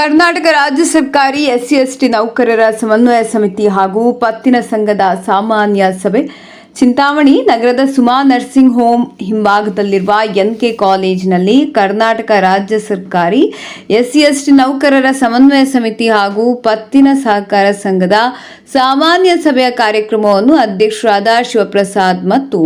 ಕರ್ನಾಟಕ ರಾಜ್ಯ ಸರ್ಕಾರಿ ಎಸ್ಸಿ/ಎಸ್ಟಿ ನೌಕರರ ಸಮನ್ವಯ ಸಮಿತಿ ಹಾಗೂ ಪತ್ತಿನ ಸಂಘದ ಸಾಮಾನ್ಯ ಸಭೆ ಚಿಂತಾಮಣಿ ನಗರದ ಸುಮಾ ನರ್ಸಿಂಗ್ ಹೋಮ್ ಹಿಂಭಾಗದಲ್ಲಿರುವ ಎನ್ಕೆ ಕಾಲೇಜಿನಲ್ಲಿ ಕರ್ನಾಟಕ ರಾಜ್ಯ ಸರ್ಕಾರಿ ಎಸ್ಸಿ/ಎಸ್ಟಿ ನೌಕರರ ಸಮನ್ವಯ ಸಮಿತಿ ಹಾಗೂ ಪತ್ತಿನ ಸಹಕಾರ ಸಂಘದ ಸಾಮಾನ್ಯ ಸಭೆಯ ಕಾರ್ಯಕ್ರಮವನ್ನು ಅಧ್ಯಕ್ಷರಾದ ಶಿವಪ್ರಸಾದ್ ಮತ್ತು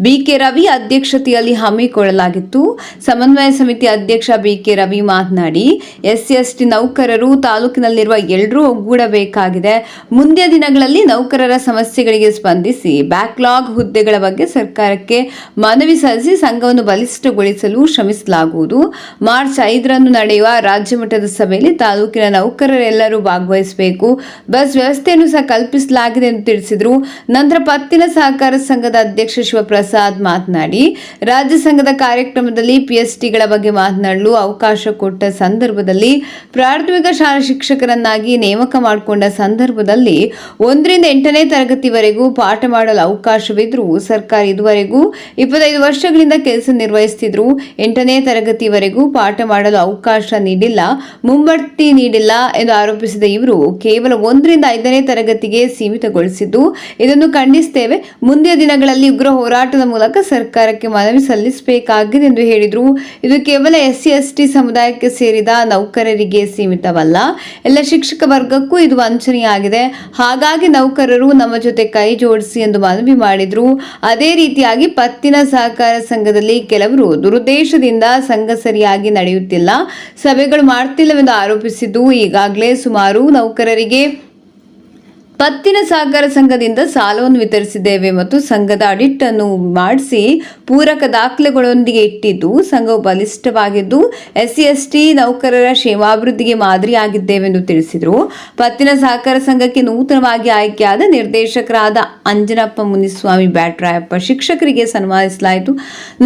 ಬಿಕೆ ರವಿ ಅಧ್ಯಕ್ಷತೆಯಲ್ಲಿ ಹಮ್ಮಿಕೊಳ್ಳಲಾಗಿತ್ತು. ಸಮನ್ವಯ ಸಮಿತಿ ಅಧ್ಯಕ್ಷ ಬಿಕೆ ರವಿ ಮಾತನಾಡಿ, ಎಸ್ಸಿ/ಎಸ್ಟಿ ನೌಕರರು ತಾಲೂಕಿನಲ್ಲಿರುವ ಎಲ್ಲರೂ ಒಗ್ಗೂಡಬೇಕಾಗಿದೆ. ಮುಂದಿನ ದಿನಗಳಲ್ಲಿ ನೌಕರರ ಸಮಸ್ಯೆಗಳಿಗೆ ಸ್ಪಂದಿಸಿ ಬ್ಯಾಕ್ಲಾಗ್ ಹುದ್ದೆಗಳ ಬಗ್ಗೆ ಸರ್ಕಾರಕ್ಕೆ ಮನವಿ ಸಲ್ಲಿಸಿ ಸಂಘವನ್ನು ಬಲಿಷ್ಠಗೊಳಿಸಲು ಶ್ರಮಿಸಲಾಗುವುದು. ಮಾರ್ಚ್ 5ರಂದು ನಡೆಯುವ ರಾಜ್ಯ ಮಟ್ಟದ ಸಭೆಯಲ್ಲಿ ತಾಲೂಕಿನ ನೌಕರರೆಲ್ಲರೂ ಭಾಗವಹಿಸಬೇಕು. ಬಸ್ ವ್ಯವಸ್ಥೆಯನ್ನು ಸಹ ಕಲ್ಪಿಸಲಾಗಿದೆ ಎಂದು ತಿಳಿಸಿದರು. ನಂತರ ಪತ್ತಿನ ಸಹಕಾರ ಸಂಘದ ಅಧ್ಯಕ್ಷ ಶಿವಪ್ರಸಾದ್ ಮಾತನಾಡಿ, ರಾಜ್ಯ ಸಂಘದ ಕಾರ್ಯಕ್ರಮದಲ್ಲಿ ಪಿಎಸ್ಟಿಗಳ ಬಗ್ಗೆ ಮಾತನಾಡಲು ಅವಕಾಶ ಕೊಟ್ಟ ಸಂದರ್ಭದಲ್ಲಿ ಪ್ರಾಥಮಿಕ ಶಾಲಾ ಶಿಕ್ಷಕರನ್ನಾಗಿ ನೇಮಕ ಮಾಡಿಕೊಂಡ ಸಂದರ್ಭದಲ್ಲಿ 1ರಿಂದ 8ನೇ ತರಗತಿವರೆಗೂ ಪಾಠ ಮಾಡಲು ಅವಕಾಶವಿದ್ದರೂ ಸರ್ಕಾರ ಇದುವರೆಗೂ 25 ವರ್ಷಗಳಿಂದ ಕೆಲಸ ನಿರ್ವಹಿಸುತ್ತಿದ್ದರೂ 8ನೇ ತರಗತಿವರೆಗೂ ಪಾಠ ಮಾಡಲು ಅವಕಾಶ ನೀಡಿಲ್ಲ, ಮುಂಬಡ್ತಿ ನೀಡಿಲ್ಲ ಎಂದು ಆರೋಪಿಸಿದ ಇವರು ಕೇವಲ 1ರಿಂದ 5ನೇ ತರಗತಿಗೆ ಸೀಮಿತಗೊಳಿಸಿದ್ದು ಇದನ್ನು ಖಂಡಿಸುತ್ತೇವೆ. ಮುಂದಿನ ದಿನಗಳಲ್ಲಿ ಉಗ್ರ ಹೋರಾಟದ ಮೂಲಕ ಸರ್ಕಾರಕ್ಕೆ ಮನವಿ ಸಲ್ಲಿಸಬೇಕಾಗಿದೆ ಎಂದು ಹೇಳಿದರು. ಇದು ಕೇವಲ ಎಸ್ಸಿ/ಎಸ್ಟಿ ಸಮುದಾಯಕ್ಕೆ ಸೇರಿದ ನೌಕರರಿಗೆ ಸೀಮಿತವಲ್ಲ, ಎಲ್ಲ ಶಿಕ್ಷಕ ವರ್ಗಕ್ಕೂ ಇದು ವಂಚನೆಯಾಗಿದೆ. ಹಾಗಾಗಿ ನೌಕರರು ನಮ್ಮ ಜೊತೆ ಕೈ ಜೋಡಿಸಿ ಎಂದು ಮನವಿ ಮಾಡಿದರು. ಅದೇ ರೀತಿಯಾಗಿ ಪತ್ತಿನ ಸಹಕಾರ ಸಂಘದಲ್ಲಿ ಕೆಲವರು ದುರುದ್ದೇಶದಿಂದ ಸಂಘ ಸರಿಯಾಗಿ ನಡೆಯುತ್ತಿಲ್ಲ, ಸಭೆಗಳು ಮಾಡ್ತಿಲ್ಲವೆಂದು ಆರೋಪಿಸಿದ್ದು ಈಗಾಗಲೇ ಸುಮಾರು ನೌಕರರಿಗೆ ಪತ್ತಿನ ಸಹಕಾರ ಸಂಘದಿಂದ ಸಾಲವನ್ನು ವಿತರಿಸಿದ್ದೇವೆ ಮತ್ತು ಸಂಘದ ಆಡಿಟ್ ಅನ್ನು ಮಾಡಿಸಿ ಪೂರಕ ದಾಖಲೆಗಳೊಂದಿಗೆ ಇಟ್ಟಿದ್ದು ಸಂಘವು ಬಲಿಷ್ಠವಾಗಿದ್ದು ಎಸ್ಸಿ/ಎಸ್ಟಿ ನೌಕರರ ಕ್ಷೇಮಾಭಿವೃದ್ಧಿಗೆ ಮಾದರಿಯಾಗಿದ್ದೇವೆಂದು ತಿಳಿಸಿದರು. ಪತ್ತಿನ ಸಹಕಾರ ಸಂಘಕ್ಕೆ ನೂತನವಾಗಿ ಆಯ್ಕೆಯಾದ ನಿರ್ದೇಶಕರಾದ ಅಂಜನಪ್ಪ ಮುನಿಸ್ವಾಮಿ ಬ್ಯಾಟ್ರಾಯಪ್ಪ ಶಿಕ್ಷಕರಿಗೆ ಸನ್ಮಾನಿಸಲಾಯಿತು.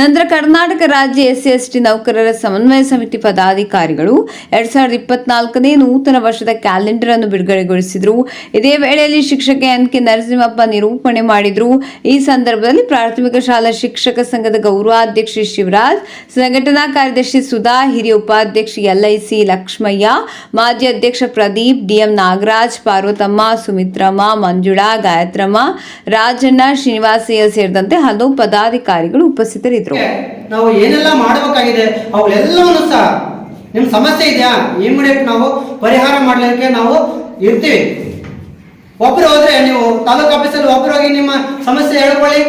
ನಂತರ ಕರ್ನಾಟಕ ರಾಜ್ಯ ಎಸ್ಸಿ/ಎಸ್ಟಿ ನೌಕರರ ಸಮನ್ವಯ ಸಮಿತಿ ಪದಾಧಿಕಾರಿಗಳು 2024ನೇ ನೂತನ ವರ್ಷದ ಕ್ಯಾಲೆಂಡರ್ ಅನ್ನು ಬಿಡುಗಡೆಗೊಳಿಸಿದರು. ಇದೇ ವೇಳೆ ಶಿಕ್ಷಕ ಎನ್.ಕೆ. ನರಸಿಂಹಪ್ಪ ನಿರೂಪಣೆ ಮಾಡಿದರು. ಈ ಸಂದರ್ಭದಲ್ಲಿ ಪ್ರಾಥಮಿಕ ಶಾಲಾ ಶಿಕ್ಷಕ ಸಂಘದ ಗೌರವಾಧ್ಯಕ್ಷ ಶಿವರಾಜ್, ಸಂಘಟನಾ ಕಾರ್ಯದರ್ಶಿ ಸುಧಾ, ಹಿರಿಯ ಉಪಾಧ್ಯಕ್ಷ LIC ಲಕ್ಷ್ಮಯ್ಯ, ಮಾಜಿ ಅಧ್ಯಕ್ಷ ಪ್ರದೀಪ್, DM ನಾಗರಾಜ್, ಪಾರ್ವತಮ್ಮ, ಸುಮಿತ್ರಮ್ಮ, ಮಂಜುಳಾ, ಗಾಯತ್ರಮ್ಮ, ರಾಜಣ್ಣ, ಶ್ರೀನಿವಾಸಯ್ಯ ಸೇರಿದಂತೆ ಹಲವು ಪದಾಧಿಕಾರಿಗಳು ಉಪಸ್ಥಿತರಿದ್ದರು. ನಾವು ಏನೆಲ್ಲ ಮಾಡಬೇಕಾಗಿದೆ ಅವೆಲ್ಲವನ್ನು ಸಹ ನಿಮ್ಮ ಸಮಸ್ಯೆ ಇದೆಯಾ ಇಮಿಡಿಯೇಟ್ ನಾವು ಪರಿಹಾರ ಮಾಡಲಿಕ್ಕೆ ನಾವು ಇರ್ತೀವಿ. ಒಬ್ಬರು ಹೋದ್ರೆ ನೀವು ತಾಲೂಕು ಆಫೀಸಲ್ಲಿ ಒಬ್ಬರು ಹೋಗಿ ನಿಮ್ಮ ಸಮಸ್ಯೆ ಹೇಳ್ಕೊಳ್ಳಿ.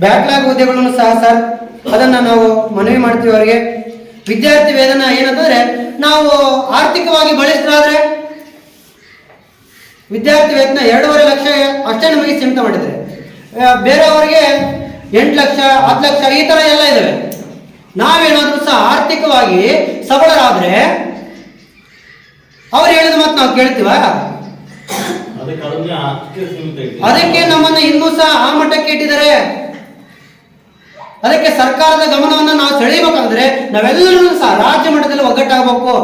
ಬ್ಯಾಕ್ಲಾಗ್ ಹುದ್ದೆಗಳನ್ನು ಸಹ ಸರ್ ಅದನ್ನ ನಾವು ಮನವಿ ಮಾಡ್ತೀವಿ ಅವರಿಗೆ. ವಿದ್ಯಾರ್ಥಿ ವೇತನ ಏನಂತಂದ್ರೆ ನಾವು ಆರ್ಥಿಕವಾಗಿ ಬಲಿಷ್ಠರಾದ್ರೆ ವಿದ್ಯಾರ್ಥಿ ವೇತನ 2.5 ಲಕ್ಷ ಅಷ್ಟೇ ನಮಗೆ ಸೀಮಿತ ಮಾಡಿದ್ರೆ, ಬೇರೆಯವರಿಗೆ 8 ಲಕ್ಷ 10 ಲಕ್ಷ ಈ ತರ ಎಲ್ಲ ಇದಾವೆ. ನಾವೇನಾದ್ರೂ ಸಹ ಆರ್ಥಿಕವಾಗಿ ಸಬಲರಾದ್ರೆ ಅವ್ರು ಹೇಳಿದ ಮಾತು ನಾವು ಕೇಳ್ತೀವ? ಅದಕ್ಕೆ ನಮ್ಮನ್ನ ಇನ್ನೂ ಸಹ ಆ ಮಟ್ಟಕ್ಕೆ ಇಟ್ಟಿದ್ದಾರೆ. ಅದಕ್ಕೆ ಸರ್ಕಾರದ ಗಮನವನ್ನು ನಾವು ಸೆಳೆಯಬೇಕಂದ್ರೆ ನಾವೆಲ್ಲರೂ ಸಹ ರಾಜ್ಯ ಮಟ್ಟದಲ್ಲಿ ಒಗ್ಗಟ್ಟಾಗಬೇಕು.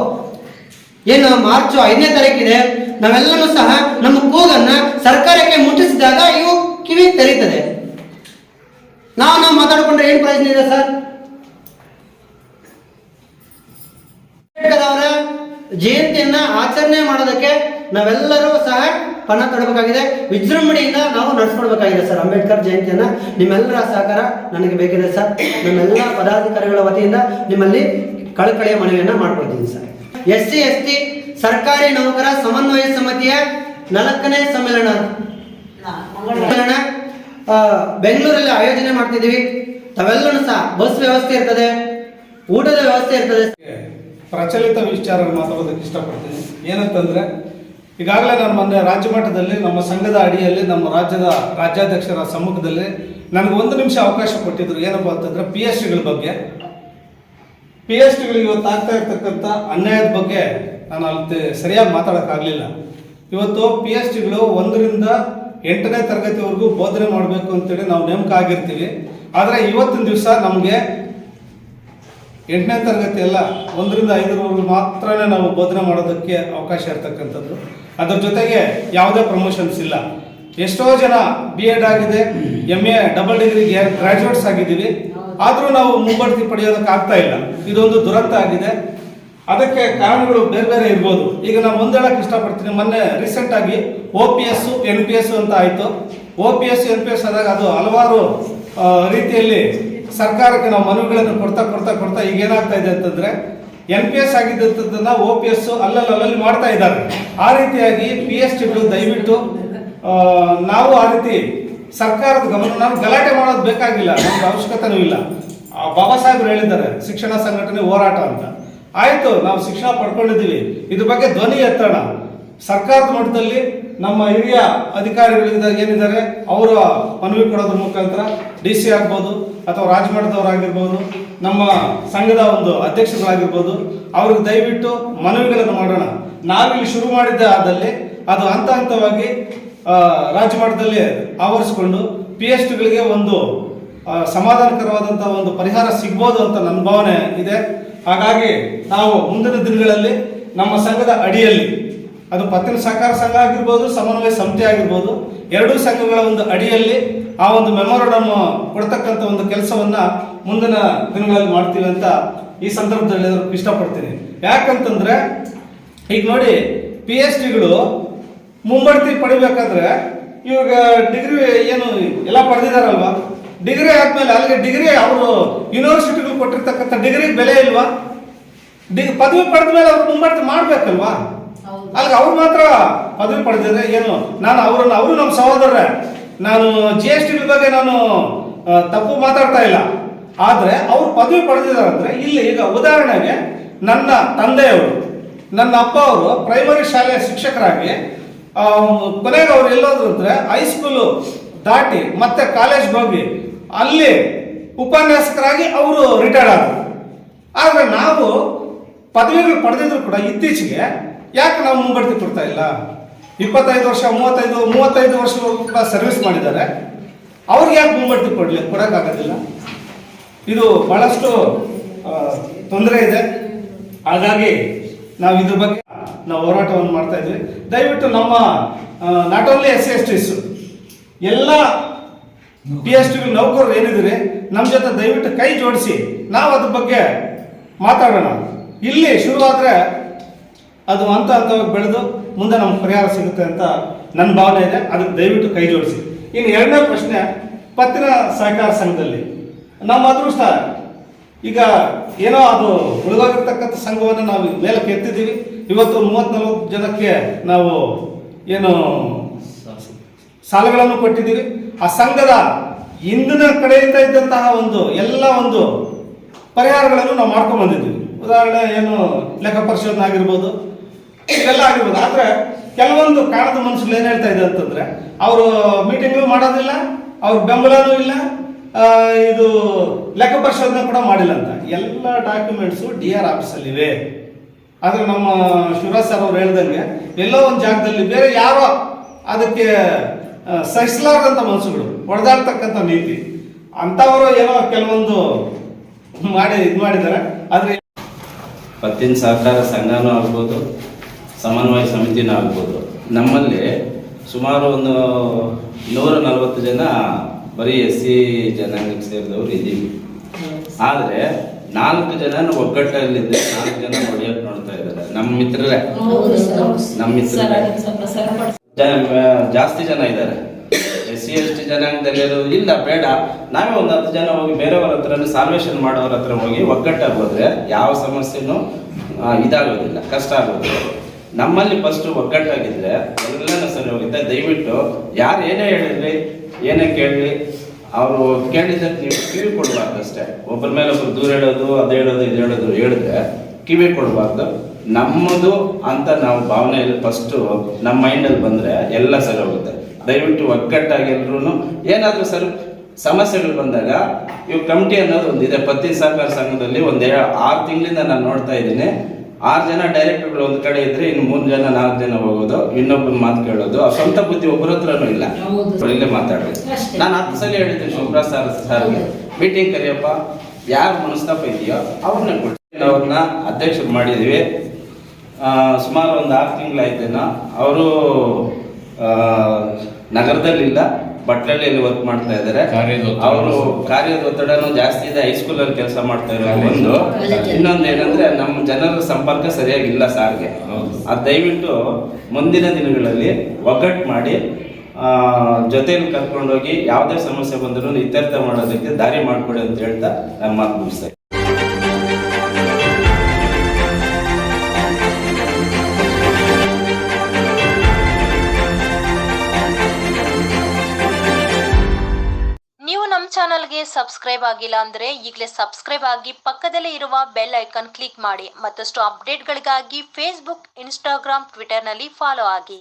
ಏನು ಮಾರ್ಚ್ 5ನೇ ತಾರೀಕಿದೆ, ನಾವೆಲ್ಲರೂ ಸಹ ನಮ್ಮ ಕೂಗನ್ನ ಸರ್ಕಾರಕ್ಕೆ ಮುಟ್ಟಿಸಿದಾಗ ಇವು ಕಿವಿ ತೆರೀತದೆ. ನಾವು ಮಾತಾಡಿಕೊಂಡ್ರೆ ಏನು ಪ್ರಯೋಜನ ಇದೆ ಸರ್? ಅವರ ಜಯಂತಿಯನ್ನ ಆಚರಣೆ ಮಾಡೋದಕ್ಕೆ ನಾವೆಲ್ಲರೂ ಸಹ ಪಣ ತೊಡಬೇಕಾಗಿದೆ, ವಿಜೃಂಭಣೆಯಿಂದ ನಾವು ನಡೆಸ್ಕೊಡ್ಬೇಕಾಗಿದೆ ಸರ್. ಅಂಬೇಡ್ಕರ್ ಜಯಂತಿಯನ್ನ ನಿಮ್ಮೆಲ್ಲರ ಸಹಕಾರ ನನಗೆ ಬೇಕಿದೆ ಸರ್. ನಮ್ಮೆಲ್ಲ ಪದಾಧಿಕಾರಿಗಳ ವತಿಯಿಂದ ನಿಮ್ಮಲ್ಲಿ ಕಳಕಳಿಯ ಮನವಿಯನ್ನ ಮಾಡ್ಕೊಳ್ತೀನಿ ಸರ್. ಎಸ್ಸಿ/ಎಸ್ಟಿ ಸರ್ಕಾರಿ ನೌಕರ ಸಮನ್ವಯ ಸಮಿತಿಯ 4ನೇ ಸಮ್ಮೇಳನ ಬೆಂಗಳೂರಲ್ಲಿ ಆಯೋಜನೆ ಮಾಡ್ತಿದ್ದೀವಿ. ತಾವೆಲ್ಲರೂ ಸಹ ಬಸ್ ವ್ಯವಸ್ಥೆ ಇರ್ತದೆ, ಊಟದ ವ್ಯವಸ್ಥೆ ಇರ್ತದೆ. ಪ್ರಚಲಿತ ವಿಚಾರ ಮಾತಾಡೋದಕ್ಕೆ ಇಷ್ಟಪಡ್ತೀನಿ. ಏನಂತಂದರೆ, ಈಗಾಗಲೇ ನಾನು ಮೊನ್ನೆ ರಾಜ್ಯ ಮಟ್ಟದಲ್ಲಿ ನಮ್ಮ ಸಂಘದ ಅಡಿಯಲ್ಲಿ ನಮ್ಮ ರಾಜ್ಯಾಧ್ಯಕ್ಷರ ಸಮ್ಮುಖದಲ್ಲಿ ನನಗೆ 1 ನಿಮಿಷ ಅವಕಾಶ ಕೊಟ್ಟಿದ್ರು. ಏನಪ್ಪ ಅಂತಂದರೆ PSTಗಳ ಬಗ್ಗೆ, PSTಗಳಿಗೆ ಇವತ್ತು ಆಗ್ತಾ ಇರ್ತಕ್ಕಂಥ ಅನ್ಯಾಯದ ಬಗ್ಗೆ ನಾನು ಅಲ್ಲಿ ಸರಿಯಾಗಿ ಮಾತಾಡೋಕ್ಕಾಗಲಿಲ್ಲ. ಇವತ್ತು PSTಗಳು 1ರಿಂದ 8ನೇ ತರಗತಿವರೆಗೂ ಬೋಧನೆ ಮಾಡಬೇಕು ಅಂತೇಳಿ ನಾವು ನೇಮಕ ಆಗಿರ್ತೀವಿ. ಆದರೆ ಇವತ್ತಿನ ದಿವಸ ನಮಗೆ 8ನೇ ತರಗತಿ ಎಲ್ಲ 1ರಿಂದ 5ರವರೆಗೂ ಮಾತ್ರನೇ ನಾವು ಬೋಧನೆ ಮಾಡೋದಕ್ಕೆ ಅವಕಾಶ ಇರ್ತಕ್ಕಂಥದ್ದು. ಅದರ ಜೊತೆಗೆ ಯಾವುದೇ ಪ್ರಮೋಷನ್ಸ್ ಇಲ್ಲ. ಎಷ್ಟೋ ಜನ B.Ed ಆಗಿದೆ, MA ಡಬಲ್ ಡಿಗ್ರಿಗೆ ಗ್ರಾಜ್ಯುಯೇಟ್ಸ್ ಆಗಿದ್ದೀವಿ, ಆದರೂ ನಾವು ಮುಂಬಡ್ತಿ ಪಡೆಯೋದಕ್ಕೆ ಆಗ್ತಾ ಇಲ್ಲ. ಇದೊಂದು ದುರಂತ ಆಗಿದೆ. ಅದಕ್ಕೆ ಕಾರಣಗಳು ಬೇರೆ ಬೇರೆ ಇರ್ಬೋದು. ಈಗ ನಾನು ಒಂದು ಹೇಳಕ್ಕೆ ಇಷ್ಟಪಡ್ತೀನಿ, ಮೊನ್ನೆ ರೀಸೆಂಟ್ ಆಗಿ OPS NPS ಅಂತ ಆಯಿತು. OPS NPS ಆದಾಗ ಅದು ಹಲವಾರು ರೀತಿಯಲ್ಲಿ ಸರ್ಕಾರಕ್ಕೆ ನಾವು ಮನವಿಗಳನ್ನು ಕೊಡ್ತಾ ಈಗ ಏನಾಗ್ತಾ ಇದೆ ಅಂತಂದ್ರೆ NPS ಆಗಿದ್ದನ್ನ OPS ಅಲ್ಲಲ್ಲಿ ಮಾಡ್ತಾ ಇದ್ದಾರೆ. ಆ ರೀತಿಯಾಗಿ PSTಗಳು ದಯವಿಟ್ಟು ನಾವು ಆ ರೀತಿ ಸರ್ಕಾರದ ಗಮನ, ನಾವು ಗಲಾಟೆ ಮಾಡೋದು ಬೇಕಾಗಿಲ್ಲ, ನಮ್ಗೆ ಅವಶ್ಯಕತೆನೂ ಇಲ್ಲ. ಬಾಬಾ ಸಾಹೇಬ್ರು ಹೇಳಿದ್ದಾರೆ ಶಿಕ್ಷಣ ಸಂಘಟನೆ ಹೋರಾಟ ಅಂತ. ಆಯ್ತು, ನಾವು ಶಿಕ್ಷಣ ಪಡ್ಕೊಂಡಿದ್ದೀವಿ, ಇದ್ರ ಬಗ್ಗೆ ಧ್ವನಿ ಎತ್ತೋಣ. ಸರ್ಕಾರದ ಮಟ್ಟದಲ್ಲಿ ನಮ್ಮ ಹಿರಿಯ ಅಧಿಕಾರಿಗಳಿಂದ ಏನಿದ್ದಾರೆ ಅವರ ಮನವಿ ಕೊಡೋದ್ರ ಮುಖಾಂತರ DC ಆಗ್ಬೋದು ಅಥವಾ ರಾಜಮಠದವರಾಗಿರ್ಬೋದು, ನಮ್ಮ ಸಂಘದ ಒಂದು ಅಧ್ಯಕ್ಷಗಳಾಗಿರ್ಬೋದು, ಅವ್ರಿಗೆ ದಯವಿಟ್ಟು ಮನವಿಗಳನ್ನು ಮಾಡೋಣ. ನಾವಿಲ್ಲಿ ಶುರು ಮಾಡಿದ್ದ ಆದಲ್ಲಿ ಅದು ಹಂತ ಹಂತವಾಗಿ ರಾಜ್ಯ ಮಟ್ಟದಲ್ಲಿ ಆವರಿಸಿಕೊಂಡು PSTಗಳಿಗೆ ಒಂದು ಸಮಾಧಾನಕರವಾದಂತಹ ಒಂದು ಪರಿಹಾರ ಸಿಗ್ಬೋದು ಅಂತ ನನ್ನ ಭಾವನೆ ಇದೆ. ಹಾಗಾಗಿ ನಾವು ಮುಂದಿನ ದಿನಗಳಲ್ಲಿ ನಮ್ಮ ಸಂಘದ ಅಡಿಯಲ್ಲಿ, ಅದು ಪತ್ತಿನ ಸಹಕಾರ ಸಂಘ ಆಗಿರ್ಬೋದು, ಸಮನ್ವಯ ಸಮಿತಿ ಆಗಿರ್ಬೋದು, ಎರಡೂ ಸಂಘಗಳ ಒಂದು ಅಡಿಯಲ್ಲಿ ಆ ಒಂದು ಮೆಮೊರಂಡಮ್ ಕೊಡ್ತಕ್ಕಂಥ ಒಂದು ಕೆಲಸವನ್ನ ಮುಂದಿನ ದಿನಗಳಲ್ಲಿ ಮಾಡ್ತೀವಿ ಅಂತ ಈ ಸಂದರ್ಭದಲ್ಲಿ ಇಷ್ಟಪಡ್ತೀನಿ. ಯಾಕಂತಂದ್ರೆ ಈಗ ನೋಡಿ, PSTಗಳು ಮುಂಬಡ್ತಿ ಪಡಿಬೇಕಾದ್ರೆ ಇವಾಗ ಡಿಗ್ರಿ ಏನು ಎಲ್ಲ ಪಡೆದಿದಾರಲ್ವಾ, ಡಿಗ್ರಿ ಆದ್ಮೇಲೆ ಅಲ್ಲಿಗೆ ಡಿಗ್ರಿ ಅವರು ಯೂನಿವರ್ಸಿಟಿಗಳು ಕೊಟ್ಟಿರ್ತಕ್ಕಂಥ ಡಿಗ್ರಿ ಬೆಲೆ ಇಲ್ವಾ? ಪದವಿ ಪಡೆದ ಮೇಲೆ ಅವ್ರು ಮುಂಬಡ್ತಿ ಮಾಡ್ಬೇಕಲ್ವಾ? ಅಲ್ಲಿಗೆ ಅವ್ರು ಮಾತ್ರ ಪದವಿ ಪಡೆದಿದ್ರೆ ಏನು, ನಾನು ಅವರು ನಮ್ಮ ಸಹೋದರರೇ, ನಾನು GST ಬಗ್ಗೆ ನಾನು ತಪ್ಪು ಮಾತಾಡ್ತಾ ಇಲ್ಲ. ಆದ್ರೆ ಅವ್ರು ಪದವಿ ಪಡೆದಿದ್ದಾರೆ ಅಂದ್ರೆ ಇಲ್ಲಿ ಈಗ ಉದಾಹರಣೆಗೆ ನನ್ನ ತಂದೆಯವರು, ನನ್ನ ಅಪ್ಪ ಅವರು ಪ್ರೈಮರಿ ಶಾಲೆಯ ಶಿಕ್ಷಕರಾಗಿ ಕೊನೆಗೆ ಅವ್ರು ಎಲ್ಲೋದ್ರು ಅಂದ್ರೆ ಹೈಸ್ಕೂಲು ದಾಟಿ ಮತ್ತೆ ಕಾಲೇಜ್ಗೆ ಹೋಗಿ ಅಲ್ಲಿ ಉಪನ್ಯಾಸಕರಾಗಿ ಅವರು ರಿಟೈರ್ಡ್ ಆದರು. ಆದ್ರೆ ನಾವು ಪದವಿಗಳು ಪಡೆದಿದ್ರು ಕೂಡ ಇತ್ತೀಚೆಗೆ ಯಾಕೆ ನಾವು ಮುಂಬಡ್ತಿ ಕೊಡ್ತಾ ಇಲ್ಲ? 25 ವರ್ಷ 35 ವರ್ಷವರೆಗೂ ಕೂಡ ಸರ್ವಿಸ್ ಮಾಡಿದ್ದಾರೆ, ಅವ್ರಿಗೆ ಯಾಕೆ ಮುಂಬಡ್ತಿ ಕೊಡೋಕ್ಕಾಗೋದಿಲ್ಲ? ಇದು ಬಹಳಷ್ಟು ತೊಂದರೆ ಇದೆ. ಹಾಗಾಗಿ ನಾವು ಇದ್ರ ಬಗ್ಗೆ ನಾವು ಹೋರಾಟವನ್ನು ಮಾಡ್ತಾ ಇದ್ವಿ. ದಯವಿಟ್ಟು ನಮ್ಮ ನಾಟ್ ಓನ್ಲಿ SC/STs ಎಲ್ಲ PSTಗಳು ನೌಕರರು ಏನಿದ್ರೆ ನಮ್ಮ ಜೊತೆ ದಯವಿಟ್ಟು ಕೈ ಜೋಡಿಸಿ ನಾವು ಅದ್ರ ಬಗ್ಗೆ ಮಾತಾಡೋಣ. ಇಲ್ಲಿ ಶುರುವಾದ್ರೆ ಅದು ಹಂತ ಹಂತವಾಗಿ ಬೆಳೆದು ಮುಂದೆ ನಮ್ಗೆ ಪರಿಹಾರ ಸಿಗುತ್ತೆ ಅಂತ ನನ್ನ ಭಾವನೆ ಇದೆ. ಅದಕ್ಕೆ ದಯವಿಟ್ಟು ಕೈ ಜೋಡಿಸಿ. ಇನ್ನು ಎರಡನೇ ಪ್ರಶ್ನೆ, ಪತ್ತಿನ ಸಹಕಾರ ಸಂಘದಲ್ಲಿ ನಮ್ಮ ಅದೃಷ್ಟ ಈಗ ಏನೋ ಅದು ಉಳಿದೋಗಿರ್ತಕ್ಕಂಥ ಸಂಘವನ್ನು ನಾವು ಮೇಲಕ್ಕೆ ಎತ್ತಿದ್ದೀವಿ. ಇವತ್ತು 30-40 ಜನಕ್ಕೆ ನಾವು ಏನು ಸಾಲಗಳನ್ನು ಕೊಟ್ಟಿದ್ದೀವಿ. ಆ ಸಂಘದ ಹಿಂದಿನ ಕಡೆಯಿಂದ ಇದ್ದಂತಹ ಒಂದು ಎಲ್ಲ ಒಂದು ಪರಿಹಾರಗಳನ್ನು ನಾವು ಮಾಡ್ಕೊಂಡು ಬಂದಿದ್ದೀವಿ. ಉದಾಹರಣೆ ಏನು ಲೆಕ್ಕ ಪರಿಶೋಧನೆ ಆಗಿರ್ಬೋದು, ಇವೆಲ್ಲ ಆಗಿರ್ಬೋದು. ಆದ್ರೆ ಕೆಲವೊಂದು ಕಾಣದ ಮನುಷ್ಯರು ಏನ್ ಹೇಳ್ತಾ ಇದೆ ಅಂತಂದ್ರೆ ಅವರು ಮೀಟಿಂಗ್ಗಳು ಮಾಡೋದಿಲ್ಲ, ಅವ್ರ ಬೆಂಬಲನೂ ಇಲ್ಲ, ಇದು ಲೆಕ್ಕ ಪರಿಶೋಧನೆ ಕೂಡ ಮಾಡಿಲ್ಲ ಅಂತ. ಎಲ್ಲ ಡಾಕ್ಯುಮೆಂಟ್ಸು DR ಆಫೀಸಲ್ಲಿವೆ. ಆದ್ರೆ ನಮ್ಮ ಶಿವರಾಜ್ ಸರ್ ಅವ್ರು ಹೇಳ್ದಂಗೆ ಎಲ್ಲೋ ಒಂದು ಜಾಗದಲ್ಲಿ ಬೇರೆ ಯಾರೋ ಅದಕ್ಕೆ ಸಹಿಸಲಾರದಂತ ಮನಸ್ಸುಗಳು ಹೊಡೆದಾಡ್ತಕ್ಕಂಥ ನೀತಿ ಅಂತವರು ಏನೋ ಕೆಲವೊಂದು ಮಾಡಿದ್ದಾರೆ. ಆದ್ರೆ ಪತ್ತಿನ ಸಹಕಾರ ಸಂಘನೂ ಆಗ್ಬೋದು, ಸಮನ್ವಯ ಸಮಿತಿನೂ ಆಗ್ಬೋದು. ನಮ್ಮಲ್ಲಿ ಸುಮಾರು ಒಂದು 140 ಜನ ಬರೀ SC ಜನಾಂಗಕ್ಕೆ ಸೇರಿದವರು ಇದ್ದೀವಿ. ಆದರೆ 4 ಜನ ಒಗ್ಗಟ್ಟಲ್ಲಿದ್ದೆ, 4 ಜನ ನೋಡ್ತಾ ಇದ್ದಾರೆ. ನಮ್ಮ ಮಿತ್ರರೇ ಜಾಸ್ತಿ ಜನ ಇದ್ದಾರೆ. SC/ST ಜನಾಂಗದಲ್ಲಿ ಇಲ್ಲ ಬೇಡ, ನಾವೇ ಒಂದು 10 ಜನ ಹೋಗಿ ಬೇರೆಯವ್ರ ಹತ್ರ ಸಾಲ್ವೇಷನ್ ಮಾಡೋರ ಹತ್ರ ಹೋಗಿ ಒಗ್ಗಟ್ಟಾಗಿ ಹೋದ್ರೆ ಯಾವ ಸಮಸ್ಯೆನೂ ಇದಾಗೋದಿಲ್ಲ, ಕಷ್ಟ ಆಗೋದಿಲ್ಲ. ನಮ್ಮಲ್ಲಿ ಫಸ್ಟ್ ಒಗ್ಗಟ್ಟಾಗಿದ್ರೆ ಎಲ್ಲನೂ ಸರಿ ಹೋಗುತ್ತೆ. ದಯವಿಟ್ಟು ಯಾರು ಏನೇ ಹೇಳಿದ್ರಿ, ಏನೇ ಕೇಳಲಿ, ಅವರು ಕೇಳಿದ್ದಕ್ಕೆ ನೀವು ಕಿವಿ ಕೊಡಬಾರ್ದು ಅಷ್ಟೇ. ಒಬ್ಬರ ಮೇಲೆ ಒಬ್ಬರು ದೂರ ಹೇಳೋದು, ಅದು ಹೇಳೋದು, ಇದು ಹೇಳೋದು ಹೇಳಿದ್ರೆ ಕಿವಿ ಕೊಡಬಾರ್ದು. ನಮ್ಮದು ಅಂತ ನಾವು ಭಾವನೆಯಲ್ಲಿ ಫಸ್ಟು ನಮ್ಮ ಮೈಂಡಲ್ಲಿ ಬಂದರೆ ಎಲ್ಲ ಸರಿ ಹೋಗುತ್ತೆ. ದಯವಿಟ್ಟು ಒಗ್ಗಟ್ಟಾಗಿ ಎಲ್ಲರೂ ಏನಾದರೂ ಸಮಸ್ಯೆಗಳು ಬಂದಾಗ ಇವು ಕಮಿಟಿ ಅನ್ನೋದು ಒಂದಿದೆ. ಪತ್ತಿನ ಸಹಕಾರ ಸಂಘದಲ್ಲಿ 6 ತಿಂಗಳಿಂದ ನಾನು ನೋಡ್ತಾ ಇದ್ದೀನಿ. 6 ಜನ ಡೈರೆಕ್ಟರ್ಗಳು ಒಂದು ಕಡೆ ಇದ್ರೆ ಇನ್ನು 3 ಜನ 4 ಜನ ಹೋಗೋದು, ಇನ್ನೊಬ್ಬನ ಮಾತು ಕೇಳೋದು. ಆ ಸ್ವಂತ ಬುದ್ಧಿ ಒಬ್ಬರ ಹತ್ರನೂ ಇಲ್ಲ. ಇಲ್ಲೇ ಮಾತಾಡೋದು. ನಾನು 10 ಸಲ ಹೇಳಿದ್ದೀನಿ ಶಿವರಾಜ್ ಸರ್ಗೆ, ಮೀಟಿಂಗ್ ಕರಿಯಪ್ಪ, ಯಾರು ಮನಸ್ತಾಪ ಇದೆಯೋ ಅವ್ರನ್ನ ಕೊಡ್ತೀನಿ. ಅವ್ರನ್ನ ಅಧ್ಯಕ್ಷರು ಮಾಡಿದ್ದೀವಿ. ಸುಮಾರು ಒಂದು 6 ತಿಂಗಳಾಯ್ತೇನೋ. ಅವರು ನಗರದಲ್ಲಿಲ್ಲ, ಬಟ್ಲಳ್ಳಿಯಲ್ಲಿ ವರ್ಕ್ ಮಾಡ್ತಾ ಇದ್ದಾರೆ. ಅವರು ಕಾರ್ಯದ ಒತ್ತಡನೂ ಜಾಸ್ತಿ ಇದೆ. ಹೈಸ್ಕೂಲಲ್ಲಿ ಕೆಲಸ ಮಾಡ್ತಾ ಇರೋದು ಒಂದು. ಇನ್ನೊಂದು ಏನಂದ್ರೆ ನಮ್ಮ ಜನರ ಸಂಪರ್ಕ ಸರಿಯಾಗಿಲ್ಲ ಸಾರ್ಗೆ. ಅದು ದಯವಿಟ್ಟು ಮುಂದಿನ ದಿನಗಳಲ್ಲಿ ಒಗ್ಗಟ್ಟು ಮಾಡಿ ಜೊತೆಯಲ್ಲಿ ಕರ್ಕೊಂಡೋಗಿ ಯಾವುದೇ ಸಮಸ್ಯೆ ಬಂದರೂ ಇತ್ಯರ್ಥ ಮಾಡೋದಕ್ಕೆ ದಾರಿ ಮಾಡಿಕೊಡಿ ಅಂತ ಹೇಳ್ತಾ ನಾನು ಮಾತು ಮುಗಿಸ್ತೇನೆ. ನೀವು ನಮ್ಮ ಚಾನಲ್ಗೆ ಸಬ್ಸ್ಕ್ರೈಬ್ ಆಗಿಲ್ಲ ಅಂದರೆ ಈಗಲೇ ಸಬ್ಸ್ಕ್ರೈಬ್ ಆಗಿ ಪಕ್ಕದಲ್ಲೇ ಇರುವ ಬೆಲ್ ಐಕಾನ್ ಕ್ಲಿಕ್ ಮಾಡಿ. ಮತ್ತಷ್ಟು ಅಪ್ಡೇಟ್ಗಳಿಗಾಗಿ ಫೇಸ್ಬುಕ್, ಇನ್ಸ್ಟಾಗ್ರಾಮ್, ಟ್ವಿಟರ್ನಲ್ಲಿ ಫಾಲೋ ಆಗಿ.